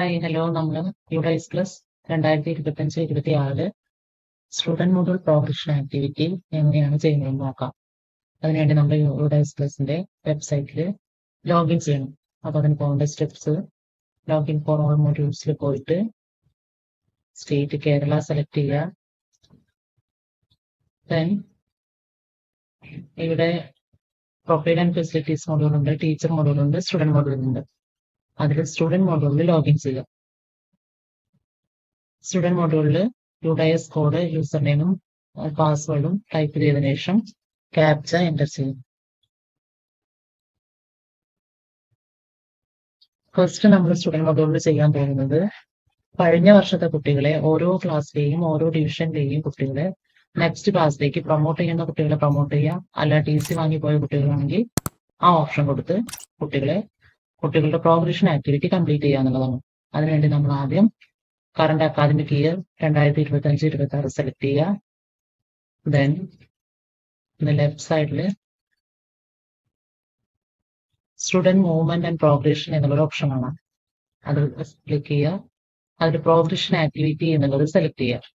Hi hello നമ്മൾ UDISE plus 2025-26 student model progression activity എങ്ങനെയാണ് ചെയ്യുന്നതെന്ന് നോക്കാം. അതിനുവേണ്ടി നമ്മൾ യുഡൈസ് പ്ലസിന്റെ വെബ്സൈറ്റിൽ ലോഗിൻ ചെയ്യണം. അപ്പോൾ അതിന് പോകേണ്ട സ്റ്റെപ്സ്, ലോഗിൻ ഫോർ ഓൾ മോഡ്യൂൾസിൽ പോയിട്ട് സ്റ്റേറ്റ് കേരള സെലക്ട് ചെയ്യുക. ദെൻ ഇവിടെ പ്രൊഫൈൽ ആൻഡ് ഫെസിലിറ്റീസ് മോഡ്യൂളുണ്ട്, ടീച്ചർ മോഡ്യൂളുണ്ട്, സ്റ്റുഡന്റ് മോഡ്യൂളുണ്ട്. അതിൽ സ്റ്റുഡന്റ് മോഡ്യൂളിൽ ലോഗിൻ ചെയ്യുക. സ്റ്റുഡന്റ് മോഡ്യൂളിൽ യുഡൈസ് കോഡ്, യൂസർ നെയിമും പാസ്വേഡും ടൈപ്പ് ചെയ്തതിനു ശേഷം ക്യാപ്ച എൻ്റർ ചെയ്യും. ഫസ്റ്റ് നമ്മൾ സ്റ്റുഡന്റ് മോഡ്യൂളിൽ ചെയ്യാൻ പോകുന്നത് കഴിഞ്ഞ വർഷത്തെ കുട്ടികളെ ഓരോ ക്ലാസ്സിലെയും ഓരോ ഡിവിഷനിലെയും കുട്ടികളെ നെക്സ്റ്റ് ക്ലാസ്സിലേക്ക് പ്രൊമോട്ട് ചെയ്യുന്ന കുട്ടികളെ പ്രൊമോട്ട് ചെയ്യുക, അല്ല TC വാങ്ങിപ്പോയ കുട്ടികളാണെങ്കിൽ ആ ഓപ്ഷൻ കൊടുത്ത് കുട്ടികളുടെ പ്രോഗ്രഷൻ ആക്ടിവിറ്റി കംപ്ലീറ്റ് ചെയ്യുക എന്നുള്ളതാണ്. അതിനുവേണ്ടി നമ്മൾ ആദ്യം കറണ്ട് അക്കാദമിക് ഇയർ 2025-26 സെലക്ട് ചെയ്യുക. ദെൻ ലെഫ്റ്റ് സൈഡിൽ സ്റ്റുഡന്റ് മൂവ്മെന്റ് ആൻഡ് പ്രോഗ്രഷൻ എന്നുള്ളൊരു ഓപ്ഷനാണ്, അത് ക്ലിക്ക് ചെയ്യുക. അതിൽ പ്രോഗ്രഷൻ ആക്ടിവിറ്റി എന്നുള്ളത് സെലക്ട് ചെയ്യുക.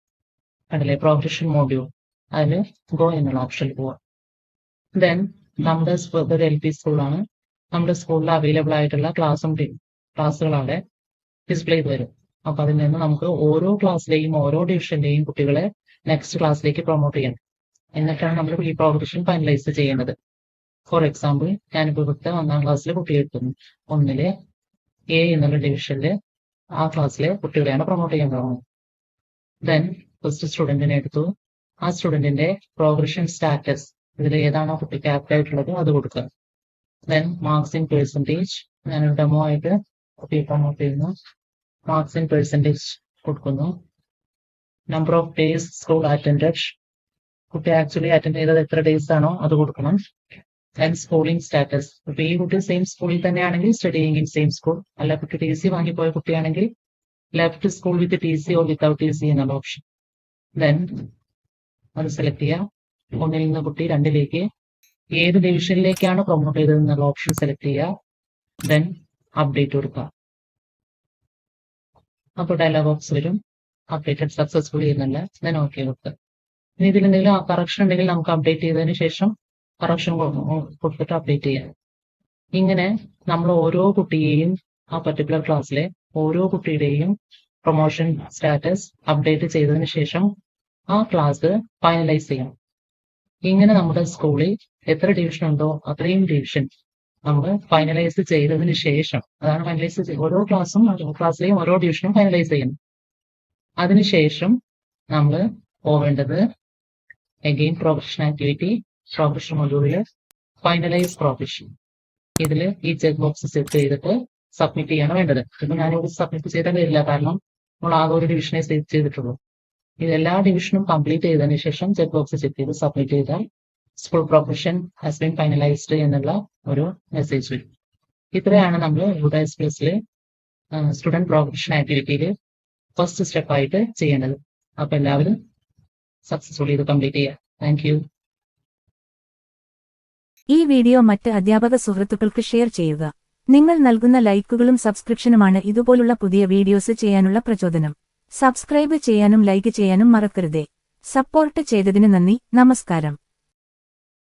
കണ്ടില്ലേ, പ്രോഗ്രഷൻ മോഡ്യൂൾ, അതിൽ ഗോ എന്നുള്ള ഓപ്ഷനിൽ പോവുക. ദെൻ നമ്മുടെ ഒരു LP സ്കൂളാണ്, നമ്മുടെ സ്കൂളിൽ അവൈലബിൾ ആയിട്ടുള്ള ക്ലാസ്സുകൾ അവിടെ ഡിസ്പ്ലേ ചെയ്ത് വരും. അപ്പൊ അതിൽ നിന്ന് നമുക്ക് ഓരോ ക്ലാസ്സിലെയും ഓരോ ഡിവിഷനിലെയും കുട്ടികളെ നെക്സ്റ്റ് ക്ലാസ്സിലേക്ക് പ്രൊമോട്ട് ചെയ്യണം. എന്നിട്ടാണ് നമ്മൾ ഈ പ്രോഗ്രഷൻ ഫൈനലൈസ് ചെയ്യേണ്ടത്. ഫോർ എക്സാമ്പിൾ, ഞാനിപ്പോൾ ഇവിടുത്തെ 1ാം ക്ലാസ്സിലെ കുട്ടിയെ എടുക്കുന്നു. 1 A എന്നുള്ള ഡിവിഷനിൽ ആ ക്ലാസ്സിലെ കുട്ടികളെയാണ് പ്രൊമോട്ട് ചെയ്യാൻ പോകുന്നത്. ദെൻ ഫസ്റ്റ് സ്റ്റുഡന്റിനെ എടുത്തു. ആ സ്റ്റുഡന്റിന്റെ പ്രോഗ്രഷൻ സ്റ്റാറ്റസ്, ഇതിൽ ഏതാണോ കുട്ടിക്ക് ആപ്റ്റ് ആയിട്ടുള്ളത് അത് കൊടുക്കുക. ദെൻ മാർക്സ് ഇൻ പെർസെൻറ്റേജ്, ഞാനൊരു ഡെമോ ആയിട്ട് കുട്ടിയെ പ്രൊമോട്ട് ചെയ്യുന്നു. മാർക്സ് ഇൻ പെർസെൻറ്റേജ് കൊടുക്കുന്നു. Number of days school attended, കുട്ടി ആക്ച്വലി അറ്റൻഡ് ചെയ്തത് എത്ര ഡേയ്സ് ആണോ അത് കൊടുക്കണം. ദെൻ സ്കൂളിംഗ് സ്റ്റാറ്റസ്, ഇപ്പൊ ഈ കുട്ടി സെയിം സ്കൂളിൽ തന്നെയാണെങ്കിൽ സ്റ്റഡിയിങ് ഇൻ സെയിം സ്കൂൾ, അല്ല കുട്ടി TC വാങ്ങിപ്പോയ കുട്ടിയാണെങ്കിൽ left school with TC or without TC എന്നുള്ള ഓപ്ഷൻ. ദെൻ അത് സെലക്ട് ചെയ്യുക. 1ൽ നിന്ന് കുട്ടി 2ലേക്ക് ഏത് ഡിവിഷനിലേക്കാണ് പ്രൊമോട്ട് ചെയ്തത് എന്നുള്ള ഓപ്ഷൻ സെലക്ട് ചെയ്യുക. ദെൻ അപ്ഡേറ്റ് കൊടുക്കുക. അപ്പോൾ ഡയലോഗ് ബോക്സ് വരും, അപ്ഡേറ്റഡ് സക്സസ്ഫുള്ളി എന്നല്ല. ദെൻ ഓക്കെ കൊടുക്കുക. ഇനി ഇതിൽ എന്തെങ്കിലും കറക്ഷൻ ഉണ്ടെങ്കിൽ നമുക്ക് അപ്ഡേറ്റ് ചെയ്തതിന് ശേഷം കറക്ഷൻ കൊടുത്തിട്ട് അപ്ഡേറ്റ് ചെയ്യാം. ഇങ്ങനെ നമ്മൾ ഓരോ കുട്ടിയെയും ആ പർട്ടിക്കുലർ ക്ലാസ്സിലെ ഓരോ കുട്ടിയുടെയും പ്രൊമോഷൻ സ്റ്റാറ്റസ് അപ്ഡേറ്റ് ചെയ്തതിന് ശേഷം ആ ക്ലാസ് ഫൈനലൈസ് ചെയ്യണം. ഇങ്ങനെ നമ്മുടെ സ്കൂളിൽ എത്ര ഡിവിഷൻ ഉണ്ടോ അത്രയും ഡിവിഷൻ നമ്മൾ ഫൈനലൈസ് ചെയ്തതിന് ശേഷം, അതാണ് ഫൈനലൈസ്, ഓരോ ക്ലാസ്സിലെയും ഓരോ ഡിവിഷനും ഫൈനലൈസ് ചെയ്യണം. അതിനുശേഷം നമ്മൾ പോവേണ്ടത് അഗെയിൻ പ്രോഗ്രഷൻ ആക്ടിവിറ്റി, പ്രോഗ്രഷൻ മൊഡ്യൂളിൽ ഫൈനലൈസ് പ്രോഗ്രഷൻ. ഇതിൽ ഈ ചെക്ക് ബോക്സ് സെറ്റ് ചെയ്തിട്ട് സബ്മിറ്റ് ചെയ്യാണ് വേണ്ടത്. ഇപ്പൊ ഞാനിവിടെ സബ്മിറ്റ് ചെയ്താൽ വരില്ല, കാരണം നമ്മൾ ആകെ ഒരു ഡിവിഷനെ സെറ്റ് ചെയ്തിട്ടുള്ളൂ. ഇതെല്ലാ ഡിവിഷനും കംപ്ലീറ്റ് ചെയ്തതിനു ശേഷം ചെക്ക് ബോക്സ് ചെക്ക് ചെയ്ത് സബ്മിറ്റ് ചെയ്താൽ school progression has been finalised എന്നുള്ള ഒരു മെസ്സേജ് വരും. ഇത്രയാണ് നമ്മൾ യുഡൈസ് പ്ലസിൽ സ്റ്റുഡന്റ് പ്രോഗ്രഷൻ ആക്ടിവിറ്റിയിൽ ഫസ്റ്റ് സ്റ്റെപ്പായിട്ട് ചെയ്യേണ്ടത്. അപ്പൊ എല്ലാവരും സക്സസ്ഫുള്ളി ഇത് കംപ്ലീറ്റ് ചെയ്യുക. Thank you. ഈ വീഡിയോ മറ്റ് അധ്യാപക സുഹൃത്തുക്കൾക്ക് ഷെയർ ചെയ്യുക. നിങ്ങൾ നൽകുന്ന ലൈക്കുകളും സബ്സ്ക്രിപ്ഷനുമാണ് ഇതുപോലുള്ള പുതിയ വീഡിയോസ് ചെയ്യാനുള്ള പ്രചോദനം. സബ്സ്ക്രൈബ് ചെയ്യാനും ലൈക്ക് ചെയ്യാനും മറക്കരുതേ. സപ്പോർട്ട് ചെയ്തതിന് നന്ദി. നമസ്കാരം.